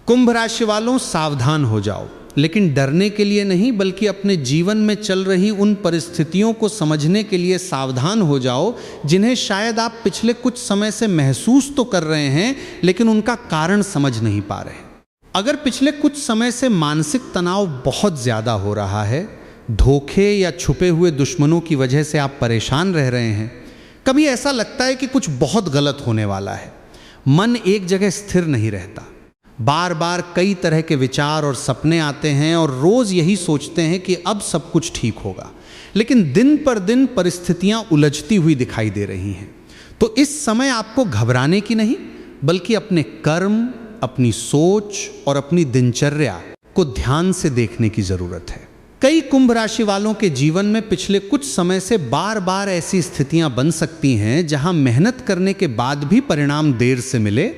कुंभ राशि वालों, सावधान हो जाओ, लेकिन डरने के लिए नहीं, बल्कि अपने जीवन में चल रही उन परिस्थितियों को समझने के लिए सावधान हो जाओ जिन्हें शायद आप पिछले कुछ समय से महसूस तो कर रहे हैं, लेकिन उनका कारण समझ नहीं पा रहे। अगर पिछले कुछ समय से मानसिक तनाव बहुत ज़्यादा हो रहा है, धोखे या छुपे हुए दुश्मनों की वजह से आप परेशान रह रहे हैं, कभी ऐसा लगता है कि कुछ बहुत गलत होने वाला है, मन एक जगह स्थिर नहीं रहता, बार बार कई तरह के विचार और सपने आते हैं और रोज़ यही सोचते हैं कि अब सब कुछ ठीक होगा, लेकिन दिन पर दिन परिस्थितियां उलझती हुई दिखाई दे रही हैं, तो इस समय आपको घबराने की नहीं, बल्कि अपने कर्म, अपनी सोच और अपनी दिनचर्या को ध्यान से देखने की ज़रूरत है। कई कुंभ राशि वालों के जीवन में पिछले कुछ समय से बार बार ऐसी स्थितियां बन सकती हैं जहां मेहनत करने के बाद भी परिणाम देर से मिले,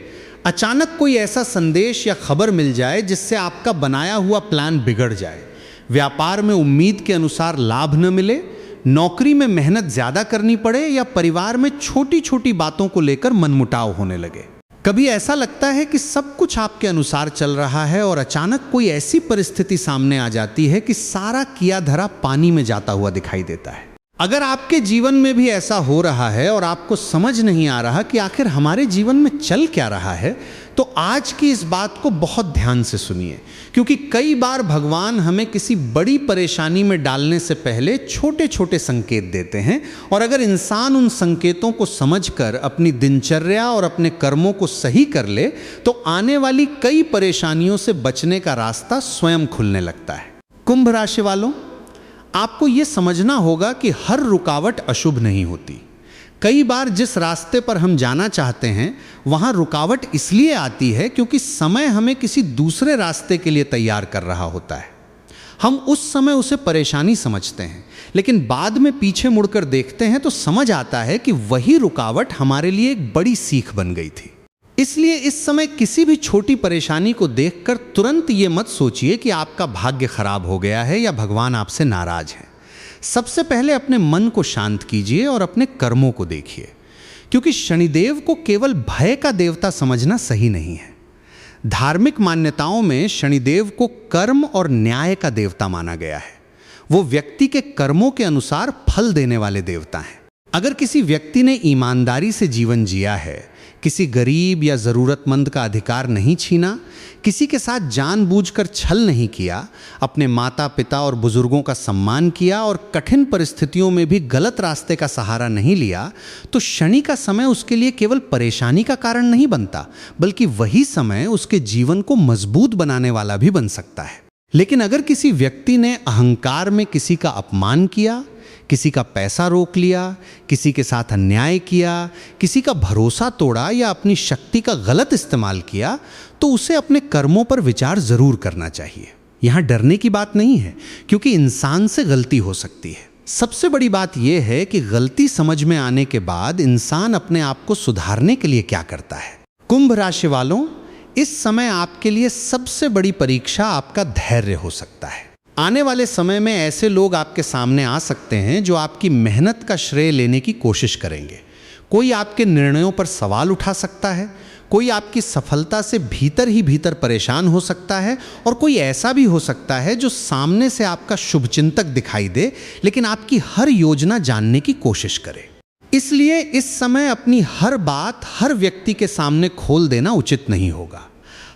अचानक कोई ऐसा संदेश या खबर मिल जाए जिससे आपका बनाया हुआ प्लान बिगड़ जाए, व्यापार में उम्मीद के अनुसार लाभ न मिले, नौकरी में मेहनत ज़्यादा करनी पड़े या परिवार में छोटी छोटी बातों को लेकर मनमुटाव होने लगे। कभी ऐसा लगता है कि सब कुछ आपके अनुसार चल रहा है और अचानक कोई ऐसी परिस्थिति सामने आ जाती है कि सारा किया धरा पानी में जाता हुआ दिखाई देता है। अगर आपके जीवन में भी ऐसा हो रहा है और आपको समझ नहीं आ रहा कि आखिर हमारे जीवन में चल क्या रहा है, तो आज की इस बात को बहुत ध्यान से सुनिए, क्योंकि कई बार भगवान हमें किसी बड़ी परेशानी में डालने से पहले छोटे छोटे संकेत देते हैं, और अगर इंसान उन संकेतों को समझकर अपनी दिनचर्या और अपने कर्मों को सही कर ले, तो आने वाली कई परेशानियों से बचने का रास्ता स्वयं खुलने लगता है। कुंभ राशि वालों, आपको ये समझना होगा कि हर रुकावट अशुभ नहीं होती। कई बार जिस रास्ते पर हम जाना चाहते हैं, वहाँ रुकावट इसलिए आती है क्योंकि समय हमें किसी दूसरे रास्ते के लिए तैयार कर रहा होता है। हम उस समय उसे परेशानी समझते हैं, लेकिन बाद में पीछे मुड़कर देखते हैं तो समझ आता है कि वही रुकावट हमारे लिए एक बड़ी सीख बन गई थी। इसलिए इस समय किसी भी छोटी परेशानी को देखकर तुरंत ये मत सोचिए कि आपका भाग्य खराब हो गया है या भगवान आपसे नाराज हैं। सबसे पहले अपने मन को शांत कीजिए और अपने कर्मों को देखिए, क्योंकि शनिदेव को केवल भय का देवता समझना सही नहीं है। धार्मिक मान्यताओं में शनिदेव को कर्म और न्याय का देवता माना गया है। वो व्यक्ति के कर्मों के अनुसार फल देने वाले देवता हैं। अगर किसी व्यक्ति ने ईमानदारी से जीवन जिया है, किसी गरीब या ज़रूरतमंद का अधिकार नहीं छीना, किसी के साथ जानबूझकर छल नहीं किया, अपने माता पिता और बुजुर्गों का सम्मान किया और कठिन परिस्थितियों में भी गलत रास्ते का सहारा नहीं लिया, तो शनि का समय उसके लिए केवल परेशानी का कारण नहीं बनता, बल्कि वही समय उसके जीवन को मजबूत बनाने वाला भी बन सकता है। लेकिन अगर किसी व्यक्ति ने अहंकार में किसी का अपमान किया, किसी का पैसा रोक लिया, किसी के साथ अन्याय किया, किसी का भरोसा तोड़ा या अपनी शक्ति का गलत इस्तेमाल किया, तो उसे अपने कर्मों पर विचार जरूर करना चाहिए। यहाँ डरने की बात नहीं है, क्योंकि इंसान से गलती हो सकती है। सबसे बड़ी बात यह है कि गलती समझ में आने के बाद इंसान अपने आप को सुधारने के लिए क्या करता है। कुंभ राशि वालों, इस समय आपके लिए सबसे बड़ी परीक्षा आपका धैर्य हो सकता है। आने वाले समय में ऐसे लोग आपके सामने आ सकते हैं जो आपकी मेहनत का श्रेय लेने की कोशिश करेंगे। कोई आपके निर्णयों पर सवाल उठा सकता है, कोई आपकी सफलता से भीतर ही भीतर परेशान हो सकता है, और कोई ऐसा भी हो सकता है जो सामने से आपका शुभचिंतक दिखाई दे, लेकिन आपकी हर योजना जानने की कोशिश करे। इसलिए इस समय अपनी हर बात हर व्यक्ति के सामने खोल देना उचित नहीं होगा।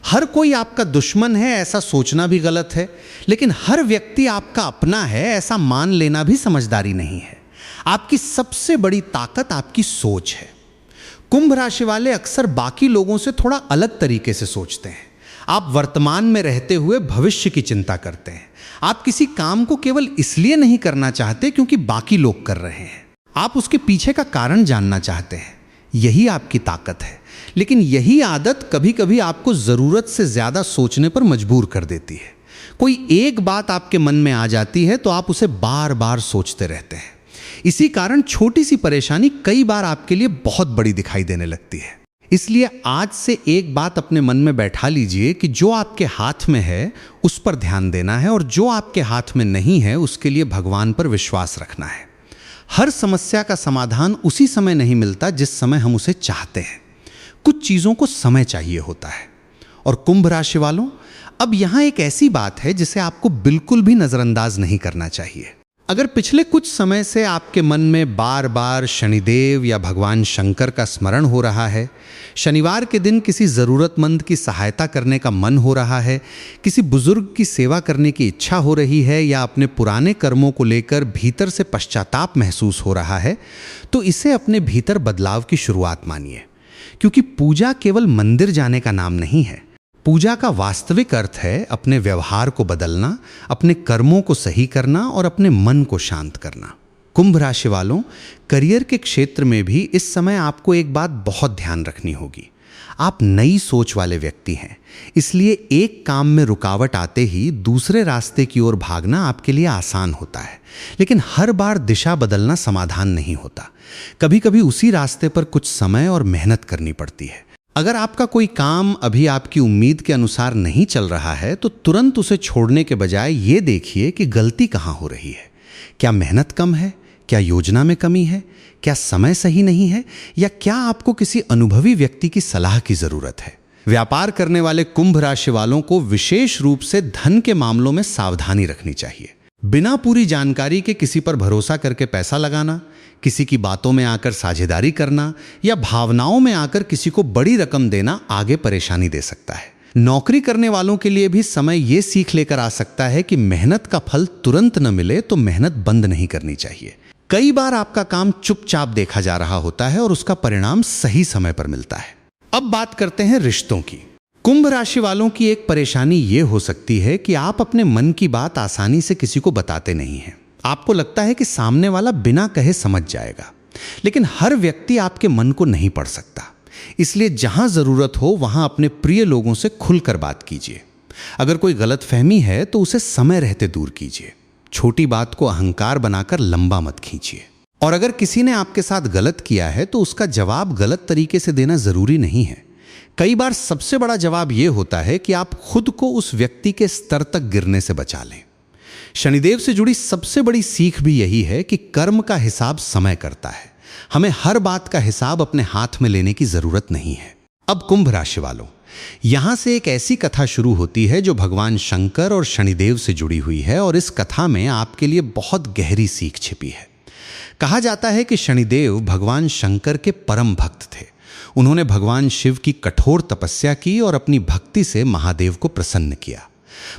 हर कोई आपका दुश्मन है ऐसा सोचना भी गलत है, लेकिन हर व्यक्ति आपका अपना है ऐसा मान लेना भी समझदारी नहीं है। आपकी सबसे बड़ी ताकत आपकी सोच है। कुंभ राशि वाले अक्सर बाकी लोगों से थोड़ा अलग तरीके से सोचते हैं। आप वर्तमान में रहते हुए भविष्य की चिंता करते हैं। आप किसी काम को केवल इसलिए नहीं करना चाहते क्योंकि बाकी लोग कर रहे हैं, आप उसके पीछे का कारण जानना चाहते हैं। यही आपकी ताकत है, लेकिन यही आदत कभी कभी आपको ज़रूरत से ज़्यादा सोचने पर मजबूर कर देती है। कोई एक बात आपके मन में आ जाती है तो आप उसे बार बार सोचते रहते हैं। इसी कारण छोटी सी परेशानी कई बार आपके लिए बहुत बड़ी दिखाई देने लगती है। इसलिए आज से एक बात अपने मन में बैठा लीजिए कि जो आपके हाथ में है उस पर ध्यान देना है, और जो आपके हाथ में नहीं है उसके लिए भगवान पर विश्वास रखना है। हर समस्या का समाधान उसी समय नहीं मिलता जिस समय हम उसे चाहते हैं। कुछ चीज़ों को समय चाहिए होता है, और कुंभ राशि वालों, अब यहाँ एक ऐसी बात है जिसे आपको बिल्कुल भी नजरअंदाज नहीं करना चाहिए। अगर पिछले कुछ समय से आपके मन में बार बार शनिदेव या भगवान शंकर का स्मरण हो रहा है, शनिवार के दिन किसी ज़रूरतमंद की सहायता करने का मन हो रहा है, किसी बुजुर्ग की सेवा करने की इच्छा हो रही है, या अपने पुराने कर्मों को लेकर भीतर से पश्चाताप महसूस हो रहा है, तो इसे अपने भीतर बदलाव की शुरुआत मानिए। क्योंकि पूजा केवल मंदिर जाने का नाम नहीं है। पूजा का वास्तविक अर्थ है अपने व्यवहार को बदलना, अपने कर्मों को सही करना और अपने मन को शांत करना। कुंभ राशि वालों, करियर के क्षेत्र में भी इस समय आपको एक बात बहुत ध्यान रखनी होगी। आप नई सोच वाले व्यक्ति हैं, इसलिए एक काम में रुकावट आते ही दूसरे रास्ते की ओर भागना आपके लिए आसान होता है। लेकिन हर बार दिशा बदलना समाधान नहीं होता। कभी कभी उसी रास्ते पर कुछ समय और मेहनत करनी पड़ती है। अगर आपका कोई काम अभी आपकी उम्मीद के अनुसार नहीं चल रहा है, तो तुरंत उसे छोड़ने के बजाय ये देखिए कि गलती कहाँ हो रही है। क्या मेहनत कम है? क्या योजना में कमी है? क्या समय सही नहीं है? या क्या आपको किसी अनुभवी व्यक्ति की सलाह की जरूरत है? व्यापार करने वाले कुंभ राशि वालों को विशेष रूप से धन के मामलों में सावधानी रखनी चाहिए। बिना पूरी जानकारी के किसी पर भरोसा करके पैसा लगाना, किसी की बातों में आकर साझेदारी करना या भावनाओं में आकर किसी को बड़ी रकम देना आगे परेशानी दे सकता है। नौकरी करने वालों के लिए भी समय ये सीख लेकर आ सकता है कि मेहनत का फल तुरंत न मिले तो मेहनत बंद नहीं करनी चाहिए। कई बार आपका काम चुपचाप देखा जा रहा होता है और उसका परिणाम सही समय पर मिलता है। अब बात करते हैं रिश्तों की। कुंभ राशि वालों की एक परेशानी ये हो सकती है कि आप अपने मन की बात आसानी से किसी को बताते नहीं हैं। आपको लगता है कि सामने वाला बिना कहे समझ जाएगा, लेकिन हर व्यक्ति आपके मन को नहीं पढ़ सकता। इसलिए जहां जरूरत हो वहां अपने प्रिय लोगों से खुलकर बात कीजिए। अगर कोई गलतफहमी है तो उसे समय रहते दूर कीजिए। छोटी बात को अहंकार बनाकर लंबा मत खींचिए। और अगर किसी ने आपके साथ गलत किया है तो उसका जवाब गलत तरीके से देना जरूरी नहीं है। कई बार सबसे बड़ा जवाब यह होता है कि आप खुद को उस व्यक्ति के स्तर तक गिरने से बचा लें। शनिदेव से जुड़ी सबसे बड़ी सीख भी यही है कि कर्म का हिसाब समय करता है। हमें हर बात का हिसाब अपने हाथ में लेने की जरूरत नहीं है। अब कुंभ राशि वालों, यहां से एक ऐसी कथा शुरू होती है जो भगवान शंकर और शनिदेव से जुड़ी हुई है, और इस कथा में आपके लिए बहुत गहरी सीख छिपी है। कहा जाता है कि शनिदेव भगवान शंकर के परम भक्त थे। उन्होंने भगवान शिव की कठोर तपस्या की और अपनी भक्ति से महादेव को प्रसन्न किया।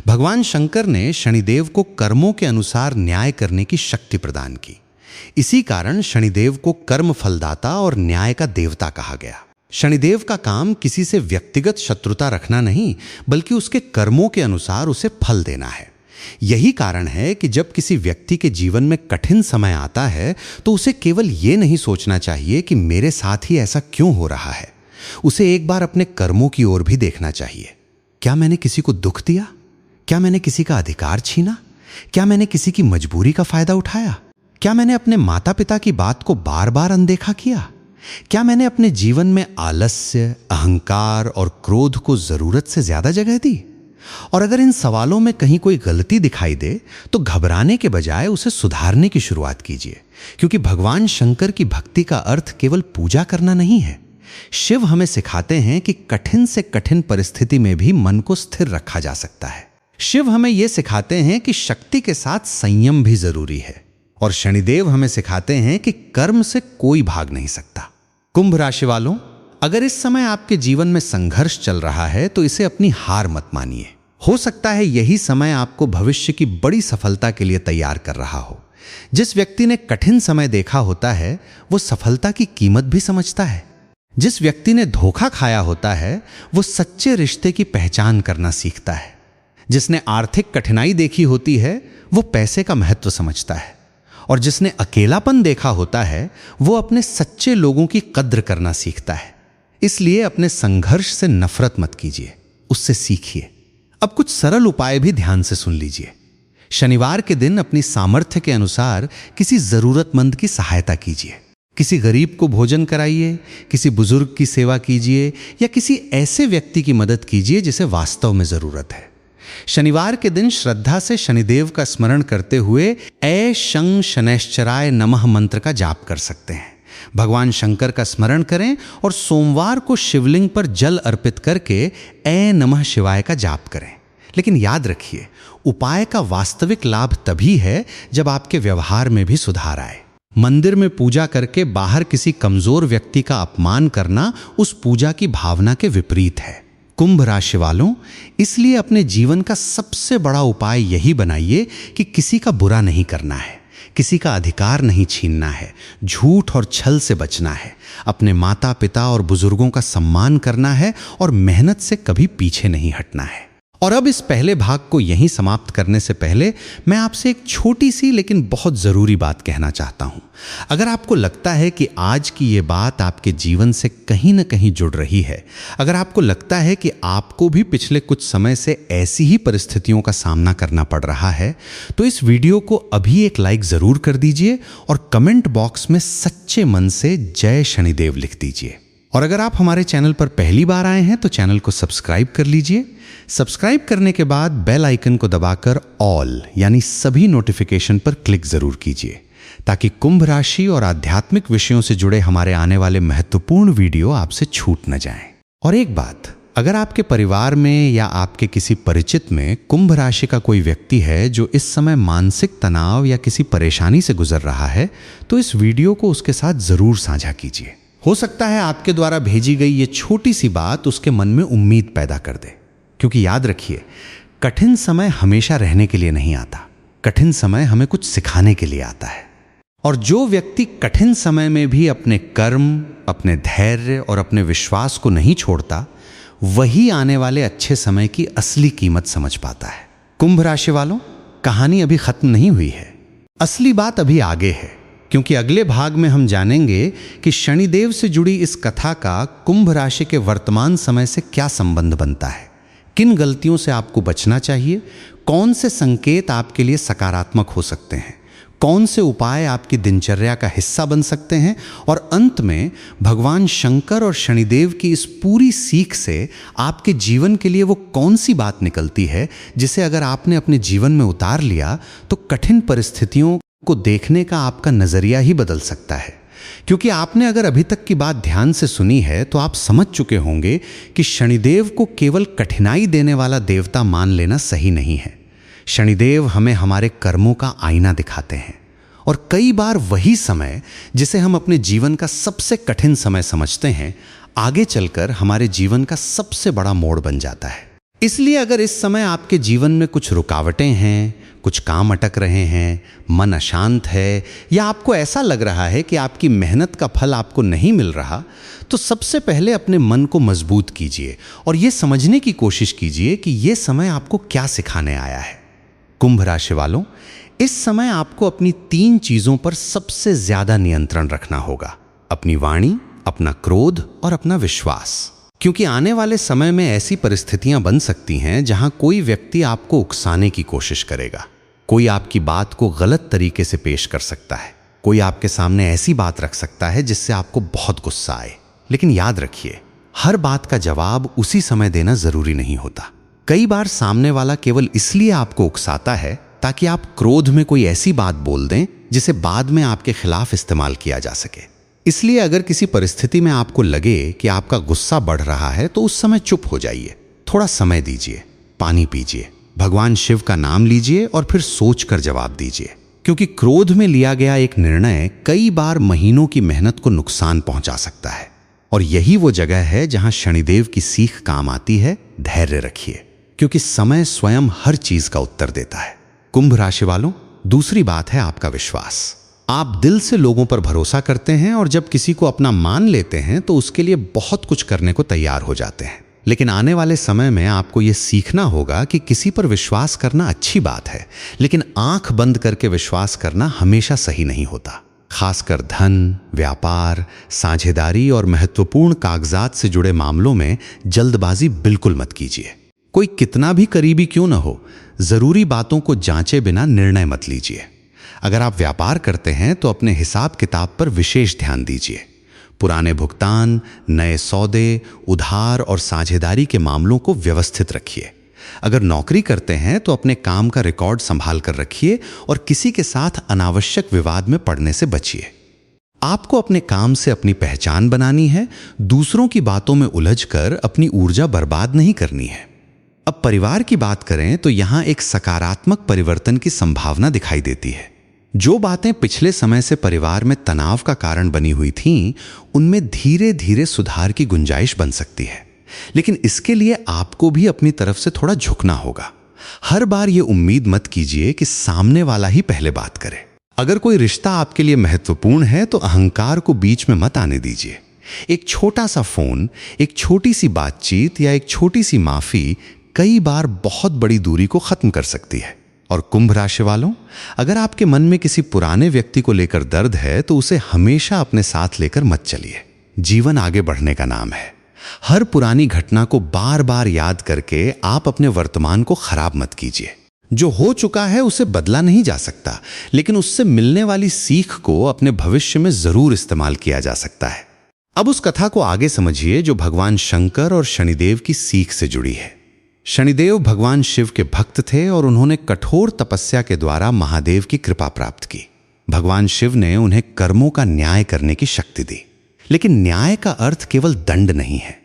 भगवान शंकर ने शनिदेव को कर्मों के अनुसार न्याय करने की शक्ति प्रदान की। इसी कारण शनिदेव को कर्म फलदाता और न्याय का देवता कहा गया। शनिदेव का काम किसी से व्यक्तिगत शत्रुता रखना नहीं, बल्कि उसके कर्मों के अनुसार उसे फल देना है। यही कारण है कि जब किसी व्यक्ति के जीवन में कठिन समय आता है तो उसे केवल ये नहीं सोचना चाहिए कि मेरे साथ ही ऐसा क्यों हो रहा है। उसे एक बार अपने कर्मों की ओर भी देखना चाहिए। क्या मैंने किसी को दुख दिया? क्या मैंने किसी का अधिकार छीना? क्या मैंने किसी की मजबूरी का फायदा उठाया? क्या मैंने अपने माता पिता की बात को बार बार अनदेखा किया? क्या मैंने अपने जीवन में आलस्य, अहंकार और क्रोध को जरूरत से ज्यादा जगह दी? और अगर इन सवालों में कहीं कोई गलती दिखाई दे तो घबराने के बजाय उसे सुधारने की शुरुआत कीजिए। क्योंकि भगवान शंकर की भक्ति का अर्थ केवल पूजा करना नहीं है। शिव हमें सिखाते हैं कि कठिन से कठिन परिस्थिति में भी मन को स्थिर रखा जा सकता है। शिव हमें यह सिखाते हैं कि शक्ति के साथ संयम भी जरूरी है। और शनिदेव हमें सिखाते हैं कि कर्म से कोई भाग नहीं सकता। कुंभ राशि वालों, अगर इस समय आपके जीवन में संघर्ष चल रहा है तो इसे अपनी हार मत मानिए। हो सकता है यही समय आपको भविष्य की बड़ी सफलता के लिए तैयार कर रहा हो। जिस व्यक्ति ने कठिन समय देखा होता है वो सफलता की कीमत भी समझता है। जिस व्यक्ति ने धोखा खाया होता है वो सच्चे रिश्ते की पहचान करना सीखता है। जिसने आर्थिक कठिनाई देखी होती है वो पैसे का महत्व समझता है। और जिसने अकेलापन देखा होता है वो अपने सच्चे लोगों की कद्र करना सीखता है। इसलिए अपने संघर्ष से नफरत मत कीजिए, उससे सीखिए। अब कुछ सरल उपाय भी ध्यान से सुन लीजिए। शनिवार के दिन अपनी सामर्थ्य के अनुसार किसी जरूरतमंद की सहायता कीजिए। किसी गरीब को भोजन कराइए, किसी बुजुर्ग की सेवा कीजिए या किसी ऐसे व्यक्ति की मदद कीजिए जिसे वास्तव में जरूरत है। शनिवार के दिन श्रद्धा से शनिदेव का स्मरण करते हुए ऐ शं शनैश्चराय नमः मंत्र का जाप कर सकते हैं। भगवान शंकर का स्मरण करें और सोमवार को शिवलिंग पर जल अर्पित करके ऐ नमः शिवाय का जाप करें। लेकिन याद रखिए, उपाय का वास्तविक लाभ तभी है जब आपके व्यवहार में भी सुधार आए। मंदिर में पूजा करके बाहर किसी कमजोर व्यक्ति का अपमान करना उस पूजा की भावना के विपरीत है। कुंभ राशि वालों, इसलिए अपने जीवन का सबसे बड़ा उपाय यही बनाइए कि किसी का बुरा नहीं करना है, किसी का अधिकार नहीं छीनना है, झूठ और छल से बचना है, अपने माता पिता और बुजुर्गों का सम्मान करना है और मेहनत से कभी पीछे नहीं हटना है। और अब इस पहले भाग को यहीं समाप्त करने से पहले मैं आपसे एक छोटी सी लेकिन बहुत ज़रूरी बात कहना चाहता हूं। अगर आपको लगता है कि आज की ये बात आपके जीवन से कहीं ना कहीं जुड़ रही है, अगर आपको लगता है कि आपको भी पिछले कुछ समय से ऐसी ही परिस्थितियों का सामना करना पड़ रहा है, तो इस वीडियो को अभी एक लाइक ज़रूर कर दीजिए और कमेंट बॉक्स में सच्चे मन से जय शनिदेव लिख दीजिए। और अगर आप हमारे चैनल पर पहली बार आए हैं तो चैनल को सब्सक्राइब कर लीजिए। सब्सक्राइब करने के बाद बेल आइकन को दबाकर ऑल यानी सभी नोटिफिकेशन पर क्लिक जरूर कीजिए, ताकि कुंभ राशि और आध्यात्मिक विषयों से जुड़े हमारे आने वाले महत्वपूर्ण वीडियो आपसे छूट न जाएं। और एक बात, अगर आपके परिवार में या आपके किसी परिचित में कुंभ राशि का कोई व्यक्ति है जो इस समय मानसिक तनाव या किसी परेशानी से गुजर रहा है, तो इस वीडियो को उसके साथ जरूर साझा कीजिए। हो सकता है आपके द्वारा भेजी गई ये छोटी सी बात उसके मन में उम्मीद पैदा कर दे। क्योंकि याद रखिए, कठिन समय हमेशा रहने के लिए नहीं आता, कठिन समय हमें कुछ सिखाने के लिए आता है। और जो व्यक्ति कठिन समय में भी अपने कर्म, अपने धैर्य और अपने विश्वास को नहीं छोड़ता, वही आने वाले अच्छे समय की असली कीमत समझ पाता है। कुंभ राशि वालों, कहानी अभी खत्म नहीं हुई है, असली बात अभी आगे है। क्योंकि अगले भाग में हम जानेंगे कि शनिदेव से जुड़ी इस कथा का कुंभ राशि के वर्तमान समय से क्या संबंध बनता है, किन गलतियों से आपको बचना चाहिए, कौन से संकेत आपके लिए सकारात्मक हो सकते हैं, कौन से उपाय आपकी दिनचर्या का हिस्सा बन सकते हैं, और अंत में भगवान शंकर और शनिदेव की इस पूरी सीख से आपके जीवन के लिए वो कौन सी बात निकलती है जिसे अगर आपने अपने जीवन में उतार लिया तो कठिन परिस्थितियों को देखने का आपका नजरिया ही बदल सकता है। क्योंकि आपने अगर अभी तक की बात ध्यान से सुनी है तो आप समझ चुके होंगे कि शनिदेव को केवल कठिनाई देने वाला देवता मान लेना सही नहीं है। शनिदेव हमें हमारे कर्मों का आईना दिखाते हैं, और कई बार वही समय जिसे हम अपने जीवन का सबसे कठिन समय समझते हैं, आगे चलकर हमारे जीवन का सबसे बड़ा मोड़ बन जाता है। इसलिए अगर इस समय आपके जीवन में कुछ रुकावटें हैं, कुछ काम अटक रहे हैं, मन अशांत है, या आपको ऐसा लग रहा है कि आपकी मेहनत का फल आपको नहीं मिल रहा, तो सबसे पहले अपने मन को मजबूत कीजिए और ये समझने की कोशिश कीजिए कि ये समय आपको क्या सिखाने आया है। कुंभ राशि वालों, इस समय आपको अपनी 3 चीजों पर सबसे ज्यादा नियंत्रण रखना होगा: अपनी वाणी, अपना क्रोध और अपना विश्वास। क्योंकि आने वाले समय में ऐसी परिस्थितियां बन सकती हैं जहां कोई व्यक्ति आपको उकसाने की कोशिश करेगा, कोई आपकी बात को गलत तरीके से पेश कर सकता है, कोई आपके सामने ऐसी बात रख सकता है जिससे आपको बहुत गुस्सा आए। लेकिन याद रखिए, हर बात का जवाब उसी समय देना जरूरी नहीं होता। कई बार सामने वाला केवल इसलिए आपको उकसाता है ताकि आप क्रोध में कोई ऐसी बात बोल दें जिसे बाद में आपके खिलाफ इस्तेमाल किया जा सके। इसलिए अगर किसी परिस्थिति में आपको लगे कि आपका गुस्सा बढ़ रहा है तो उस समय चुप हो जाइए, थोड़ा समय दीजिए, पानी पीजिए, भगवान शिव का नाम लीजिए और फिर सोचकर जवाब दीजिए। क्योंकि क्रोध में लिया गया एक निर्णय कई बार महीनों की मेहनत को नुकसान पहुंचा सकता है। और यही वो जगह है जहां शनिदेव की सीख काम आती है: धैर्य रखिए, क्योंकि समय स्वयं हर चीज का उत्तर देता है। कुंभ राशि वालों, दूसरी बात है आपका विश्वास। आप दिल से लोगों पर भरोसा करते हैं और जब किसी को अपना मान लेते हैं तो उसके लिए बहुत कुछ करने को तैयार हो जाते हैं। लेकिन आने वाले समय में आपको यह सीखना होगा कि किसी पर विश्वास करना अच्छी बात है, लेकिन आंख बंद करके विश्वास करना हमेशा सही नहीं होता। खासकर धन, व्यापार, साझेदारी और महत्वपूर्ण कागजात से जुड़े मामलों में जल्दबाजी बिल्कुल मत कीजिए। कोई कितना भी करीबी क्यों न हो, जरूरी बातों को जांचे बिना निर्णय मत लीजिए। अगर आप व्यापार करते हैं तो अपने हिसाब किताब पर विशेष ध्यान दीजिए। पुराने भुगतान, नए सौदे, उधार और साझेदारी के मामलों को व्यवस्थित रखिए। अगर नौकरी करते हैं तो अपने काम का रिकॉर्ड संभाल कर रखिए और किसी के साथ अनावश्यक विवाद में पड़ने से बचिए। आपको अपने काम से अपनी पहचान बनानी है, दूसरों की बातों में उलझकर अपनी ऊर्जा बर्बाद नहीं करनी है। अब परिवार की बात करें तो यहाँ एक सकारात्मक परिवर्तन की संभावना दिखाई देती है। जो बातें पिछले समय से परिवार में तनाव का कारण बनी हुई थीं, उनमें धीरे धीरे सुधार की गुंजाइश बन सकती है। लेकिन इसके लिए आपको भी अपनी तरफ से थोड़ा झुकना होगा। हर बार ये उम्मीद मत कीजिए कि सामने वाला ही पहले बात करे। अगर कोई रिश्ता आपके लिए महत्वपूर्ण है तो अहंकार को बीच में मत आने दीजिए। एक छोटा सा फोन, एक छोटी सी बातचीत या एक छोटी सी माफी कई बार बहुत बड़ी दूरी को खत्म कर सकती है। और कुंभ राशि वालों, अगर आपके मन में किसी पुराने व्यक्ति को लेकर दर्द है तो उसे हमेशा अपने साथ लेकर मत चलिए। जीवन आगे बढ़ने का नाम है। हर पुरानी घटना को बार बार याद करके आप अपने वर्तमान को खराब मत कीजिए। जो हो चुका है उसे बदला नहीं जा सकता, लेकिन उससे मिलने वाली सीख को अपने भविष्य में जरूर इस्तेमाल किया जा सकता है। अब उस कथा को आगे समझिए जो भगवान शंकर और शनिदेव की सीख से जुड़ी है। शनिदेव भगवान शिव के भक्त थे और उन्होंने कठोर तपस्या के द्वारा महादेव की कृपा प्राप्त की। भगवान शिव ने उन्हें कर्मों का न्याय करने की शक्ति दी। लेकिन न्याय का अर्थ केवल दंड नहीं है।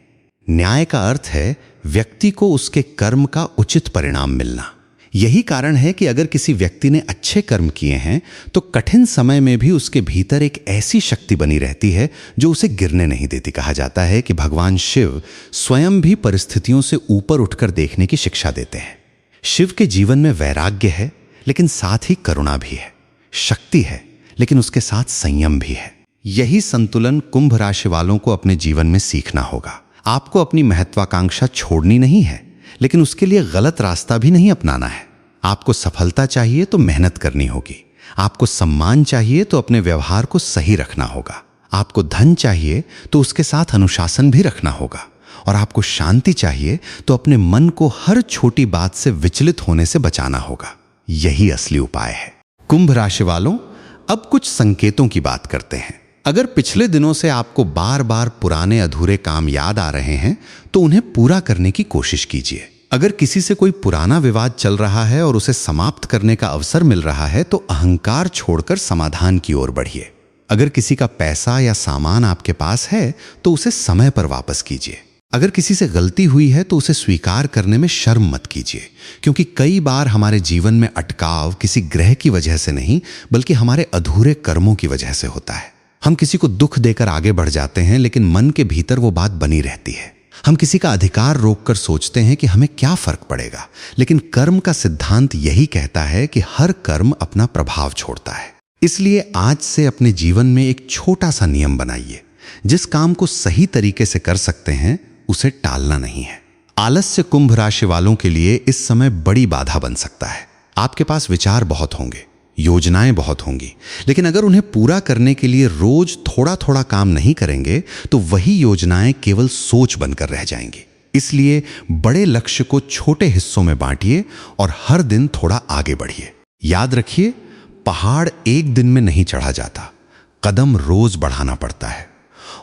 न्याय का अर्थ है व्यक्ति को उसके कर्म का उचित परिणाम मिलना। यही कारण है कि अगर किसी व्यक्ति ने अच्छे कर्म किए हैं तो कठिन समय में भी उसके भीतर एक ऐसी शक्ति बनी रहती है जो उसे गिरने नहीं देती। कहा जाता है कि भगवान शिव स्वयं भी परिस्थितियों से ऊपर उठकर देखने की शिक्षा देते हैं। शिव के जीवन में वैराग्य है, लेकिन साथ ही करुणा भी है। शक्ति है, लेकिन उसके साथ संयम भी है। यही संतुलन कुंभ राशि वालों को अपने जीवन में सीखना होगा। आपको अपनी महत्वाकांक्षा छोड़नी नहीं है, लेकिन उसके लिए गलत रास्ता भी नहीं अपनाना है। आपको सफलता चाहिए तो मेहनत करनी होगी। आपको सम्मान चाहिए तो अपने व्यवहार को सही रखना होगा। आपको धन चाहिए तो उसके साथ अनुशासन भी रखना होगा। और आपको शांति चाहिए तो अपने मन को हर छोटी बात से विचलित होने से बचाना होगा। यही असली उपाय है। कुंभ राशि वालों, अब कुछ संकेतों की बात करते हैं। अगर पिछले दिनों से आपको बार बार पुराने अधूरे काम याद आ रहे हैं तो उन्हें पूरा करने की कोशिश कीजिए। अगर किसी से कोई पुराना विवाद चल रहा है और उसे समाप्त करने का अवसर मिल रहा है तो अहंकार छोड़कर समाधान की ओर बढ़िए। अगर किसी का पैसा या सामान आपके पास है तो उसे समय पर वापस कीजिए। अगर किसी से गलती हुई है तो उसे स्वीकार करने में शर्म मत कीजिए, क्योंकि कई बार हमारे जीवन में अटकाव किसी ग्रह की वजह से नहीं बल्कि हमारे अधूरे कर्मों की वजह से होता है। हम किसी को दुख देकर आगे बढ़ जाते हैं, लेकिन मन के भीतर वो बात बनी रहती है। हम किसी का अधिकार रोककर सोचते हैं कि हमें क्या फर्क पड़ेगा, लेकिन कर्म का सिद्धांत यही कहता है कि हर कर्म अपना प्रभाव छोड़ता है। इसलिए आज से अपने जीवन में एक छोटा सा नियम बनाइए। जिस काम को सही तरीके से कर सकते हैं उसे टालना नहीं है। आलस्य कुंभ राशि वालों के लिए इस समय बड़ी बाधा बन सकता है। आपके पास विचार बहुत होंगे, योजनाएं बहुत होंगी, लेकिन अगर उन्हें पूरा करने के लिए रोज थोड़ा थोड़ा काम नहीं करेंगे तो वही योजनाएं केवल सोच बनकर रह जाएंगी। इसलिए बड़े लक्ष्य को छोटे हिस्सों में बांटिए और हर दिन थोड़ा आगे बढ़िए। याद रखिए, पहाड़ एक दिन में नहीं चढ़ा जाता, कदम रोज बढ़ाना पड़ता है।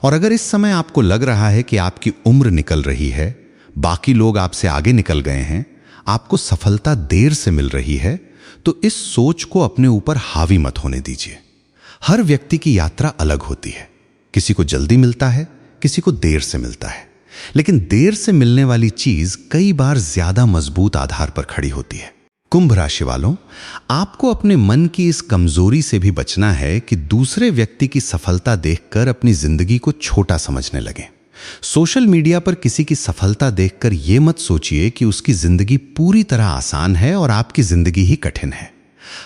और अगर इस समय आपको लग रहा है कि आपकी उम्र निकल रही है, बाकी लोग आपसे आगे निकल गए हैं, आपको सफलता देर से मिल रही है, तो इस सोच को अपने ऊपर हावी मत होने दीजिए। हर व्यक्ति की यात्रा अलग होती है। किसी को जल्दी मिलता है, किसी को देर से मिलता है, लेकिन देर से मिलने वाली चीज कई बार ज्यादा मजबूत आधार पर खड़ी होती है। कुंभ राशि वालों, आपको अपने मन की इस कमजोरी से भी बचना है कि दूसरे व्यक्ति की सफलता देखकर अपनी जिंदगी को छोटा समझने लगें। सोशल मीडिया पर किसी की सफलता देखकर यह मत सोचिए कि उसकी जिंदगी पूरी तरह आसान है और आपकी जिंदगी ही कठिन है।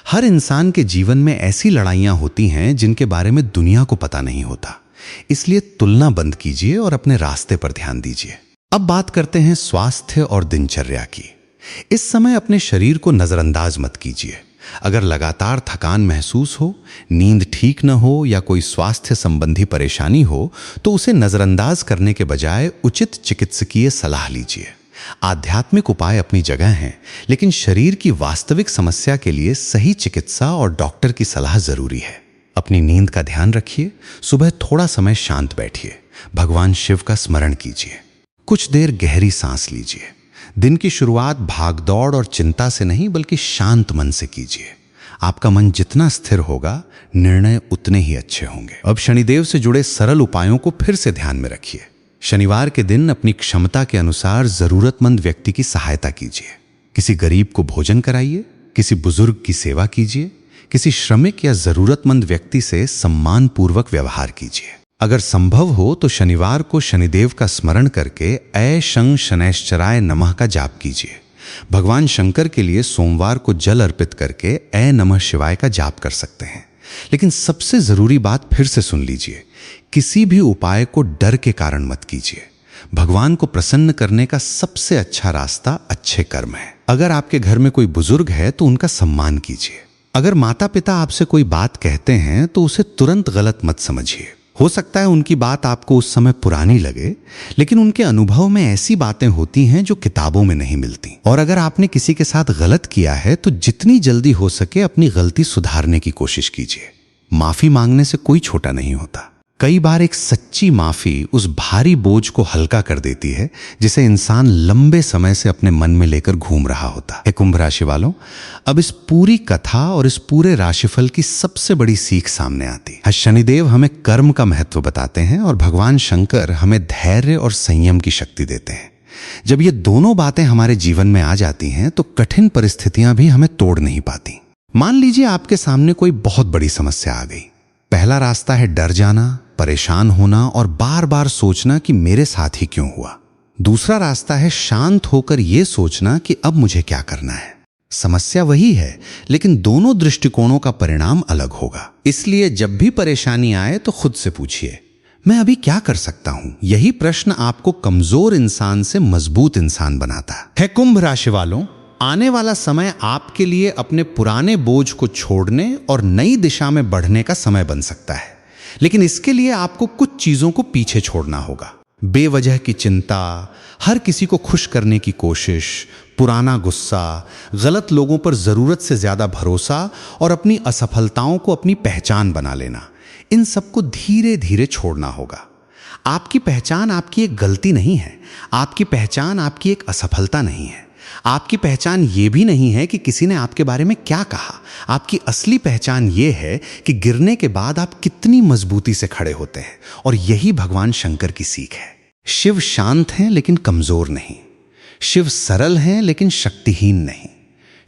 हर इंसान के जीवन में ऐसी लड़ाइयां होती हैं जिनके बारे में दुनिया को पता नहीं होता। इसलिए तुलना बंद कीजिए और अपने रास्ते पर ध्यान दीजिए। अब बात करते हैं स्वास्थ्य और दिनचर्या की। इस समय अपने शरीर को नजरअंदाज मत कीजिए। अगर लगातार थकान महसूस हो, नींद ठीक न हो या कोई स्वास्थ्य संबंधी परेशानी हो तो उसे नजरअंदाज करने के बजाय उचित चिकित्सकीय सलाह लीजिए। आध्यात्मिक उपाय अपनी जगह हैं, लेकिन शरीर की वास्तविक समस्या के लिए सही चिकित्सा और डॉक्टर की सलाह जरूरी है। अपनी नींद का ध्यान रखिए। सुबह थोड़ा समय शांत बैठिए, भगवान शिव का स्मरण कीजिए, कुछ देर गहरी सांस लीजिए। दिन की शुरुआत भागदौड़ और चिंता से नहीं बल्कि शांत मन से कीजिए। आपका मन जितना स्थिर होगा, निर्णय उतने ही अच्छे होंगे। अब शनिदेव से जुड़े सरल उपायों को फिर से ध्यान में रखिए। शनिवार के दिन अपनी क्षमता के अनुसार जरूरतमंद व्यक्ति की सहायता कीजिए। किसी गरीब को भोजन कराइए, किसी बुजुर्ग की सेवा कीजिए, किसी श्रमिक या जरूरतमंद व्यक्ति से सम्मानपूर्वक व्यवहार कीजिए। अगर संभव हो तो शनिवार को शनिदेव का स्मरण करके ऐ शं शनैश्चराय नमः का जाप कीजिए। भगवान शंकर के लिए सोमवार को जल अर्पित करके ऐ नमः शिवाय का जाप कर सकते हैं। लेकिन सबसे जरूरी बात फिर से सुन लीजिए, किसी भी उपाय को डर के कारण मत कीजिए। भगवान को प्रसन्न करने का सबसे अच्छा रास्ता अच्छे कर्म है। अगर आपके घर में कोई बुजुर्ग है तो उनका सम्मान कीजिए। अगर माता पिता आपसे कोई बात कहते हैं तो उसे तुरंत गलत मत समझिए। हो सकता है उनकी बात आपको उस समय पुरानी लगे, लेकिन उनके अनुभव में ऐसी बातें होती हैं जो किताबों में नहीं मिलती। और अगर आपने किसी के साथ गलत किया है तो जितनी जल्दी हो सके अपनी गलती सुधारने की कोशिश कीजिए। माफी मांगने से कोई छोटा नहीं होता। कई बार एक सच्ची माफी उस भारी बोझ को हल्का कर देती है जिसे इंसान लंबे समय से अपने मन में लेकर घूम रहा होता है। कुंभ राशि वालों, अब इस पूरी कथा और इस पूरे राशिफल की सबसे बड़ी सीख सामने आती है। शनिदेव हमें कर्म का महत्व बताते हैं और भगवान शंकर हमें धैर्य और संयम की शक्ति देते हैं। जब ये दोनों बातें हमारे जीवन में आ जाती हैं तो कठिन परिस्थितियां भी हमें तोड़ नहीं पाती। मान लीजिए आपके सामने कोई बहुत बड़ी समस्या आ गई। पहला रास्ता है डर जाना, परेशान होना और बार बार सोचना कि मेरे साथ ही क्यों हुआ। दूसरा रास्ता है शांत होकर यह सोचना कि अब मुझे क्या करना है। समस्या वही है, लेकिन दोनों दृष्टिकोणों का परिणाम अलग होगा। इसलिए जब भी परेशानी आए तो खुद से पूछिए, मैं अभी क्या कर सकता हूं? यही प्रश्न आपको कमजोर इंसान से मजबूत इंसान बनाता है। कुंभ राशि वालों, आने वाला समय आपके लिए अपने पुराने बोझ को छोड़ने और नई दिशा में बढ़ने का समय बन सकता है। लेकिन इसके लिए आपको कुछ चीजों को पीछे छोड़ना होगा। बेवजह की चिंता, हर किसी को खुश करने की कोशिश, पुराना गुस्सा, गलत लोगों पर जरूरत से ज्यादा भरोसा और अपनी असफलताओं को अपनी पहचान बना लेना, इन सबको धीरे धीरे छोड़ना होगा। आपकी पहचान आपकी एक गलती नहीं है। आपकी पहचान आपकी एक असफलता नहीं है। आपकी पहचान ये भी नहीं है कि किसी ने आपके बारे में क्या कहा। आपकी असली पहचान ये है कि गिरने के बाद आप कितनी मजबूती से खड़े होते हैं। और यही भगवान शंकर की सीख है। शिव शांत हैं लेकिन कमजोर नहीं। शिव सरल हैं लेकिन शक्तिहीन नहीं।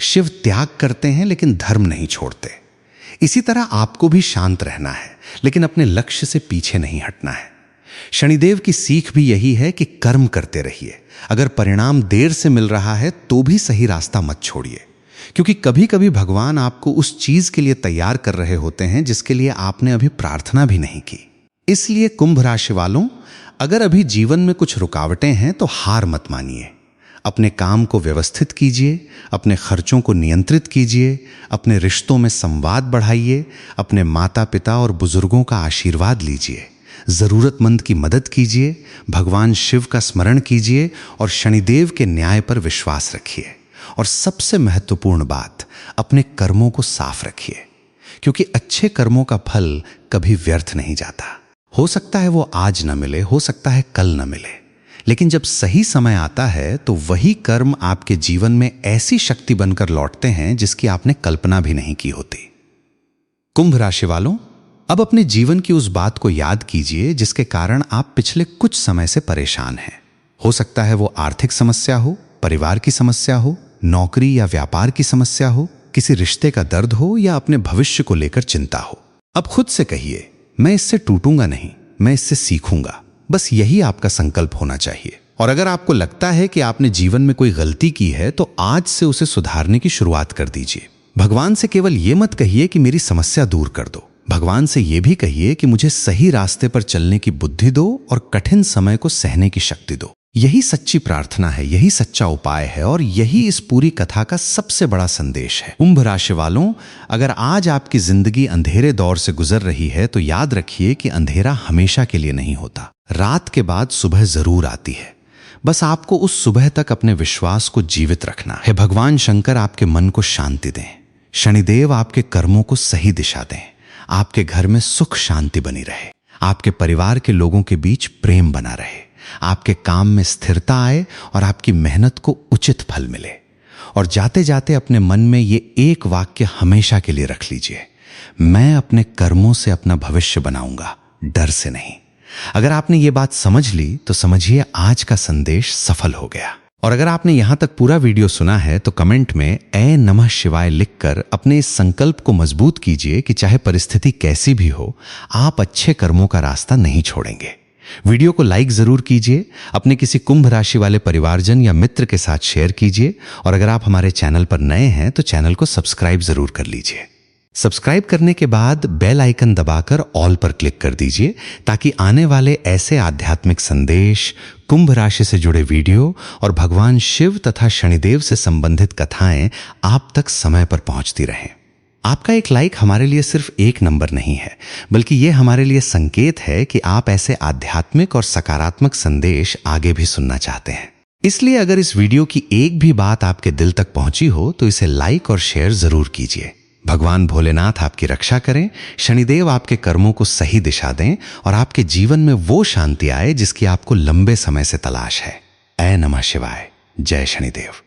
शिव त्याग करते हैं लेकिन धर्म नहीं छोड़ते। इसी तरह आपको भी शांत रहना है, लेकिन अपने लक्ष्य से पीछे नहीं हटना है। शनिदेव की सीख भी यही है कि कर्म करते रहिए। अगर परिणाम देर से मिल रहा है तो भी सही रास्ता मत छोड़िए, क्योंकि कभी कभी भगवान आपको उस चीज के लिए तैयार कर रहे होते हैं जिसके लिए आपने अभी प्रार्थना भी नहीं की। इसलिए कुंभ राशि वालों, अगर अभी जीवन में कुछ रुकावटें हैं तो हार मत मानिए। अपने काम को व्यवस्थित कीजिए, अपने खर्चों को नियंत्रित कीजिए, अपने रिश्तों में संवाद बढ़ाइए, अपने माता पिता और बुजुर्गों का आशीर्वाद लीजिए, जरूरतमंद की मदद कीजिए, भगवान शिव का स्मरण कीजिए और शनिदेव के न्याय पर विश्वास रखिए। और सबसे महत्वपूर्ण बात, अपने कर्मों को साफ रखिए, क्योंकि अच्छे कर्मों का फल कभी व्यर्थ नहीं जाता। हो सकता है वो आज न मिले, हो सकता है कल न मिले, लेकिन जब सही समय आता है तो वही कर्म आपके जीवन में ऐसी शक्ति बनकर लौटते हैं जिसकी आपने कल्पना भी नहीं की होती। कुंभ राशि वालों, अब अपने जीवन की उस बात को याद कीजिए जिसके कारण आप पिछले कुछ समय से परेशान हैं। हो सकता है वो आर्थिक समस्या हो, परिवार की समस्या हो, नौकरी या व्यापार की समस्या हो, किसी रिश्ते का दर्द हो या अपने भविष्य को लेकर चिंता हो। अब खुद से कहिए, मैं इससे टूटूंगा नहीं, मैं इससे सीखूंगा। बस यही आपका संकल्प होना चाहिए। और अगर आपको लगता है कि आपने जीवन में कोई गलती की है तो आज से उसे सुधारने की शुरुआत कर दीजिए। भगवान से केवल ये मत कहिए कि मेरी समस्या दूर कर दो। भगवान से यह भी कहिए कि मुझे सही रास्ते पर चलने की बुद्धि दो और कठिन समय को सहने की शक्ति दो। यही सच्ची प्रार्थना है, यही सच्चा उपाय है और यही इस पूरी कथा का सबसे बड़ा संदेश है। कुंभ राशि वालों, अगर आज आपकी जिंदगी अंधेरे दौर से गुजर रही है तो याद रखिए कि अंधेरा हमेशा के लिए नहीं होता। रात के बाद सुबह जरूर आती है। बस आपको उस सुबह तक अपने विश्वास को जीवित रखना है। भगवान शंकर आपके मन को शांति दें, शनिदेव आपके कर्मों को सही दिशा दें, आपके घर में सुख शांति बनी रहे, आपके परिवार के लोगों के बीच प्रेम बना रहे, आपके काम में स्थिरता आए और आपकी मेहनत को उचित फल मिले। और जाते जाते अपने मन में ये एक वाक्य हमेशा के लिए रख लीजिए, मैं अपने कर्मों से अपना भविष्य बनाऊंगा, डर से नहीं। अगर आपने ये बात समझ ली तो समझिए आज का संदेश सफल हो गया। और अगर आपने यहां तक पूरा वीडियो सुना है तो कमेंट में ऐ नमः शिवाय लिखकर अपने इस संकल्प को मजबूत कीजिए कि चाहे परिस्थिति कैसी भी हो, आप अच्छे कर्मों का रास्ता नहीं छोड़ेंगे। वीडियो को लाइक जरूर कीजिए, अपने किसी कुंभ राशि वाले परिवारजन या मित्र के साथ शेयर कीजिए, और अगर आप हमारे चैनल पर नए हैं तो चैनल को सब्सक्राइब जरूर कर लीजिए। सब्सक्राइब करने के बाद बेल आइकन दबाकर ऑल पर क्लिक कर दीजिए ताकि आने वाले ऐसे आध्यात्मिक संदेश, कुंभ राशि से जुड़े वीडियो और भगवान शिव तथा शनिदेव से संबंधित कथाएं आप तक समय पर पहुंचती रहें। आपका एक लाइक हमारे लिए सिर्फ एक नंबर नहीं है, बल्कि यह हमारे लिए संकेत है कि आप ऐसे आध्यात्मिक और सकारात्मक संदेश आगे भी सुनना चाहते हैं। इसलिए अगर इस वीडियो की एक भी बात आपके दिल तक पहुंची हो तो इसे लाइक और शेयर जरूर कीजिए। भगवान भोलेनाथ आपकी रक्षा करें, शनिदेव आपके कर्मों को सही दिशा दें और आपके जीवन में वो शांति आए जिसकी आपको लंबे समय से तलाश है। ऐ नमः शिवाय। जय शनिदेव।